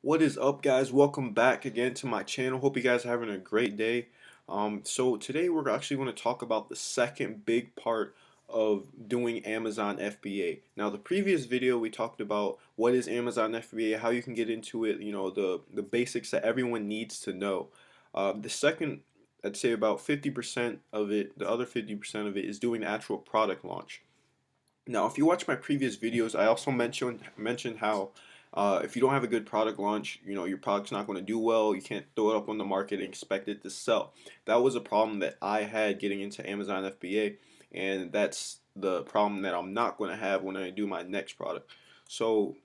What is up, guys? Welcome back again to my channel. Hope you guys are having a great day. So today we're actually going to talk about the second big part of doing Amazon FBA. Now, the previous video we talked about what is Amazon FBA, how you can get into it, the basics that everyone needs to know. The second, I'd say about 50% of it, the other 50% of it is doing the actual product launch. Now, if you watch my previous videos, I also mentioned how if you don't have a good product launch, your product's not going to do well. You can't throw it up on the market and expect it to sell. That was a problem that I had getting into Amazon FBA, and that's the problem that I'm not going to have when I do my next product. So,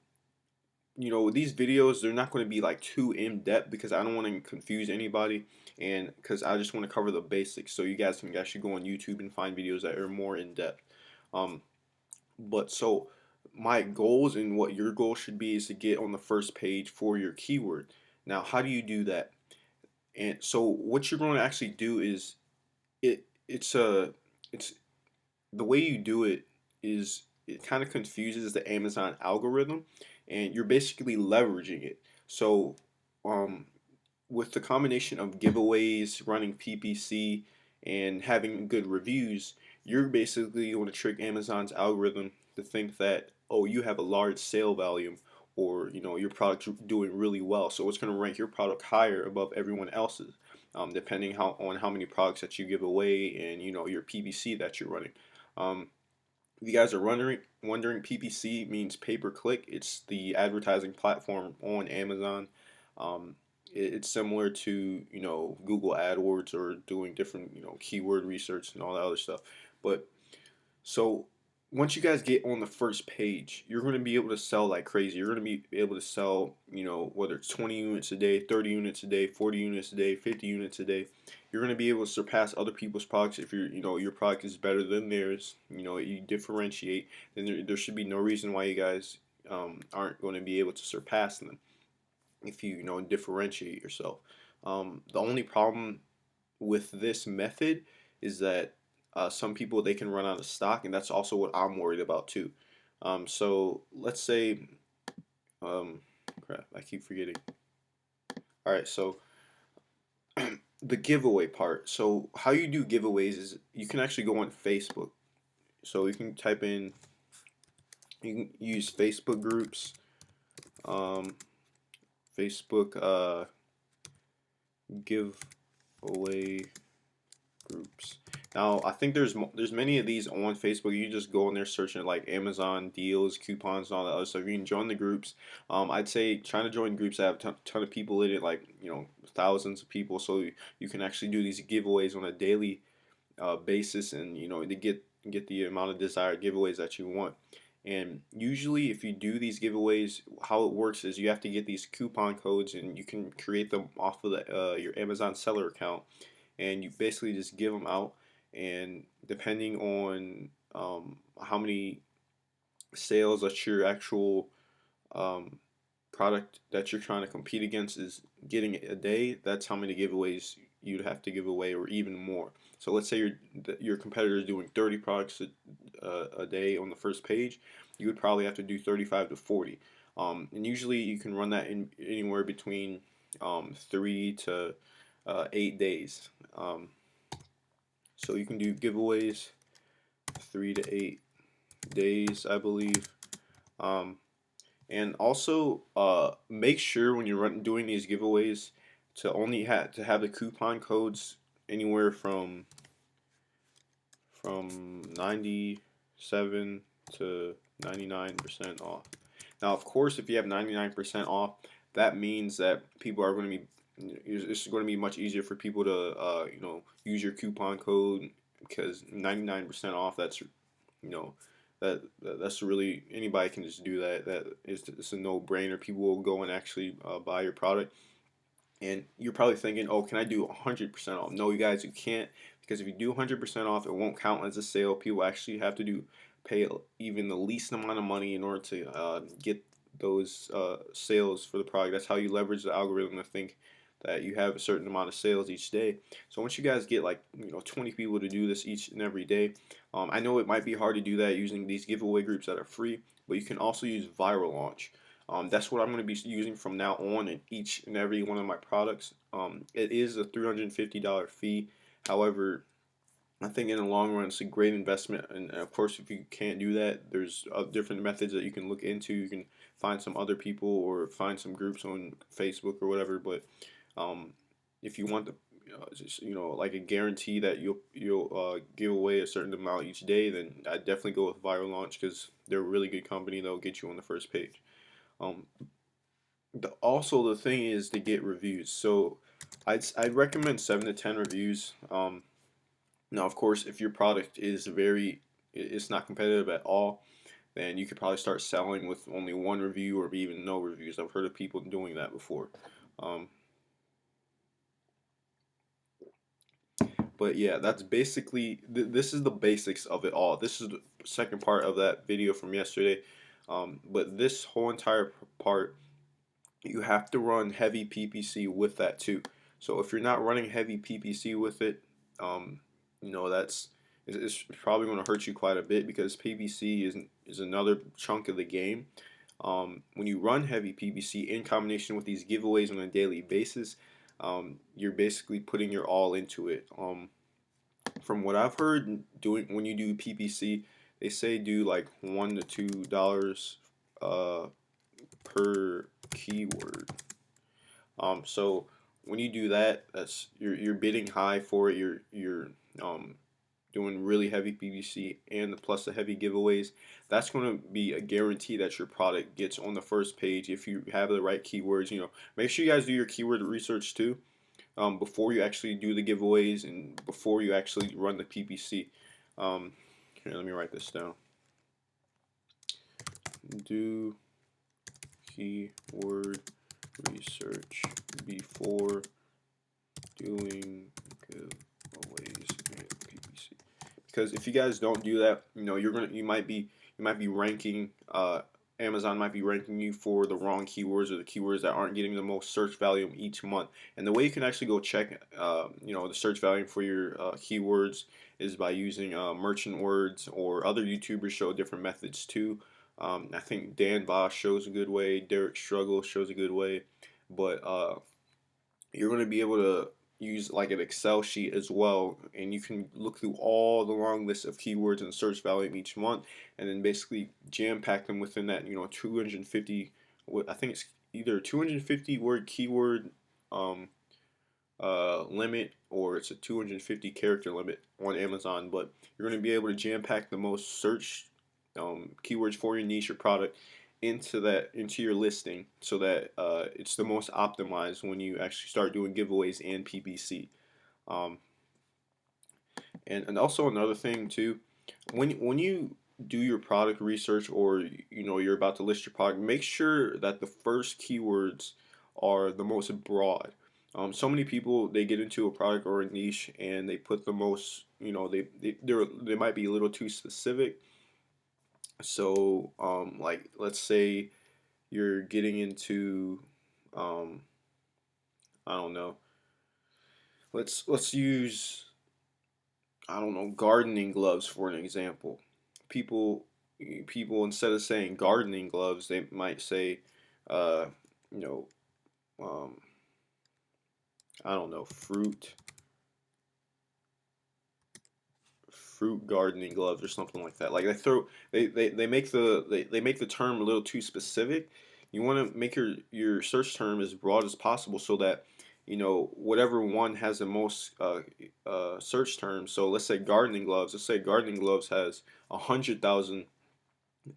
these videos, they're not going to be like too in depth because I don't want to confuse anybody, and because I just want to cover the basics so you guys can actually go on YouTube and find videos that are more in depth. Um, but so my goals and what your goal should be is to get on the first page for your keyword. Now, how do you do that? And so what you're going to actually do is it's the way you do it is it kind of confuses the Amazon algorithm, and you're basically leveraging it. So um with the combination of giveaways, running PPC, and having good reviews, you're basically going to trick Amazon's algorithm to think that, oh, you have a large sale volume, or your product's doing really well, so it's going to rank your product higher above everyone else's, depending on how many products that you give away and your PPC that you're running. Um, if you guys are wondering, PPC means pay per click. It's the advertising platform on Amazon. Um, it's similar to Google AdWords or doing different keyword research and all that other stuff. But so once you guys get on the first page, you're going to be able to sell like crazy. You're going to be able to sell, whether it's 20 units a day, 30 units a day, 40 units a day, 50 units a day. You're going to be able to surpass other people's products if your product is better than theirs. You differentiate. Then there should be no reason why you guys aren't going to be able to surpass them if you differentiate yourself. The only problem with this method is that some people, they can run out of stock, and that's also what I'm worried about too. So let's say, um, crap, I keep forgetting. All right, so the giveaway part. So how you do giveaways is you can actually go on Facebook. So you can type in, you can use Facebook groups, um, Facebook giveaway groups. Now, I think there's many of these on Facebook. You just go in there searching like Amazon deals, coupons, and all that other stuff. You can join the groups. I'd say trying to join groups that have a ton of people in it, like thousands of people, so you can actually do these giveaways on a daily basis, and to get the amount of desired giveaways that you want. And usually, if you do these giveaways, how it works is you have to get these coupon codes, and you can create them off of your Amazon seller account, and you basically just give them out. And depending on how many sales that your actual um, product that you're trying to compete against is getting a day, that's how many giveaways you'd have to give away, or even more. So let's say your competitor is doing 30 products a day on the first page, you would probably have to do 35 to 40. And usually you can run that in anywhere between 3 to 8 days. So you can do giveaways 3 to 8 days, I believe. Um, and also, make sure when you're doing these giveaways to only have the coupon codes anywhere from 97 to 99% off. Now, of course, if you have 99% off, that means that people are going to be it's going to be much easier for people to use your coupon code, because 99% off, that's that's really, anybody can just do that. It's a no-brainer. People will go and actually buy your product. And you're probably thinking, oh, can I do 100% off? No, you guys, you can't, because if you do 100% off, it won't count as a sale. People actually have to pay even the least amount of money in order to get those sales for the product. That's how you leverage the algorithm to think that you have a certain amount of sales each day. So once you guys get like 20 people to do this each and every day, I know it might be hard to do that using these giveaway groups that are free, but you can also use viral launch. That's what I'm going to be using from now on in each and every one of my products. It is a $350 fee. However, I think in the long run, it's a great investment. And of course, if you can't do that, there's different methods that you can look into. You can find some other people or find some groups on Facebook or whatever. But um, if you want the just, like a guarantee that you'll give away a certain amount each day, then I definitely go with Viral Launch because they're a really good company. They'll get you on the first page. Um, also the thing is to get reviews. So I'd recommend 7 to 10 reviews. Now, of course, if your product is it's not competitive at all, then you could probably start selling with only one review or even no reviews. I've heard of people doing that before. Um, but yeah, that's basically this is the basics of it all. This is the second part of that video from yesterday. But this whole entire part, you have to run heavy PPC with that too. So if you're not running heavy PPC with it, um, that's it's probably going to hurt you quite a bit because PPC is another chunk of the game. When you run heavy PPC in combination with these giveaways on a daily basis, you're basically putting your all into it. From what I've heard, doing when you do PPC, they say do like $1 to $2 uh, per keyword. So when you do that, that's you're bidding high for it. You're um, doing really heavy PPC and plus the heavy giveaways. That's going to be a guarantee that your product gets on the first page if you have the right keywords. Make sure you guys do your keyword research too, before you actually do the giveaways and before you actually run the PPC. Here, let me write this down. Do keyword research before doing giveaways and PPC. Because if you guys don't do that, you might be ranking. Amazon might be ranking you for the wrong keywords or the keywords that aren't getting the most search volume each month. And the way you can actually go check, the search volume for your keywords is by using merchant words, or other YouTubers show different methods too. I think Dan Voss shows a good way. Derek Struggle shows a good way, but you're going to be able to use like an Excel sheet as well, and you can look through all the long list of keywords and search volume each month, and then basically jam pack them within that 250. I think it's either 250 word keyword um, limit, or it's a 250 character limit on Amazon. But you're going to be able to jam pack the most search keywords for your niche or product into your listing, so that it's the most optimized when you actually start doing giveaways and PPC. Um, and also another thing too, when you do your product research, or you're about to list your product, make sure that the first keywords are the most broad. So many people, they get into a product or a niche and they put the most, they might be a little too specific. So like let's say you're getting into um, I don't know. Let's use, I don't know, gardening gloves for an example. People people, instead of saying gardening gloves, they might say uh, you know um, I don't know, fruit gardening gloves or something like that. Like they make they make the term a little too specific. You want to make your search term as broad as possible, so that whatever one has the most search terms. So let's say gardening gloves. Let's say gardening gloves has 100,000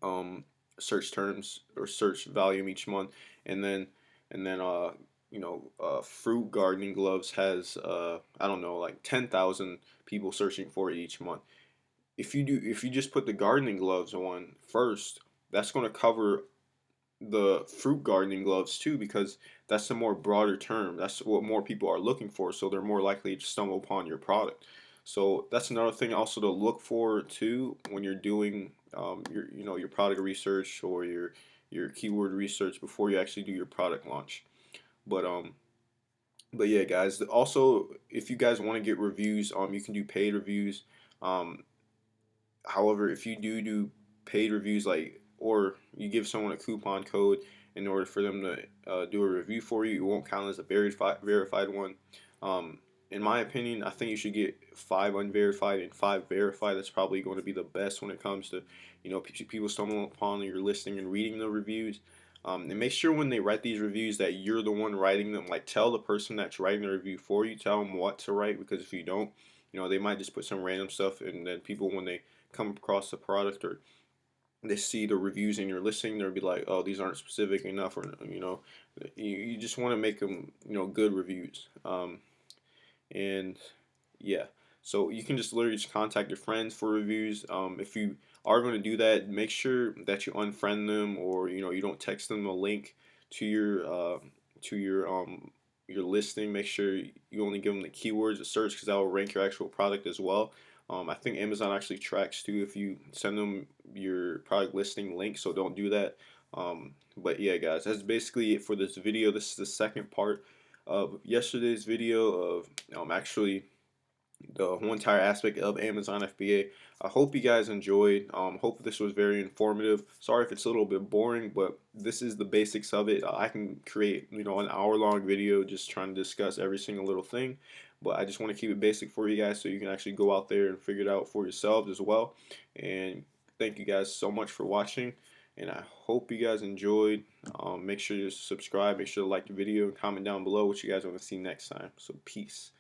um, search terms or search volume each month, and then fruit gardening gloves has I don't know, like 10,000 people searching for it each month. If you just put the gardening gloves on first, that's going to cover the fruit gardening gloves too, because that's a more broader term. That's what more people are looking for, so they're more likely to stumble upon your product. So that's another thing also to look for too when you're doing your product research or your keyword research before you actually do your product launch. But yeah, guys. Also, if you guys want to get reviews, you can do paid reviews. Um, However, if you do paid reviews, like, or you give someone a coupon code in order for them to do a review for you. It won't count as a verified one. Um, in my opinion, I think you should get 5 unverified and 5 verified. That's probably going to be the best when it comes to, people stumbling upon your listing and reading the reviews. And make sure when they write these reviews that you're the one writing them. Like, tell the person that's writing the review for you, tell them what to write, because if you don't, they might just put some random stuff, and then people, when they come across the product or they see the reviews in your listing, they'll be like, oh, these aren't specific enough, or you just want to make them, good reviews. And yeah, so you can just literally just contact your friends for reviews. If you are going to do that, make sure that you unfriend them, or you don't text them a link to your listing. Make sure you only give them the keywords to search, because that will rank your actual product as well. I think Amazon actually tracks too if you send them your product listing link, so don't do that. But yeah, guys, that's basically it for this video. This is the second part of yesterday's video of actually the whole entire aspect of Amazon FBA. I hope you guys enjoyed. Hope this was very informative. Sorry if it's a little bit boring, but this is the basics of it. I can create an hour-long video just trying to discuss every single little thing, but I just want to keep it basic for you guys so you can actually go out there and figure it out for yourselves as well. And thank you guys so much for watching, and I hope you guys enjoyed. Make sure to subscribe, make sure to like the video, and comment down below what you guys want to see next time. So peace.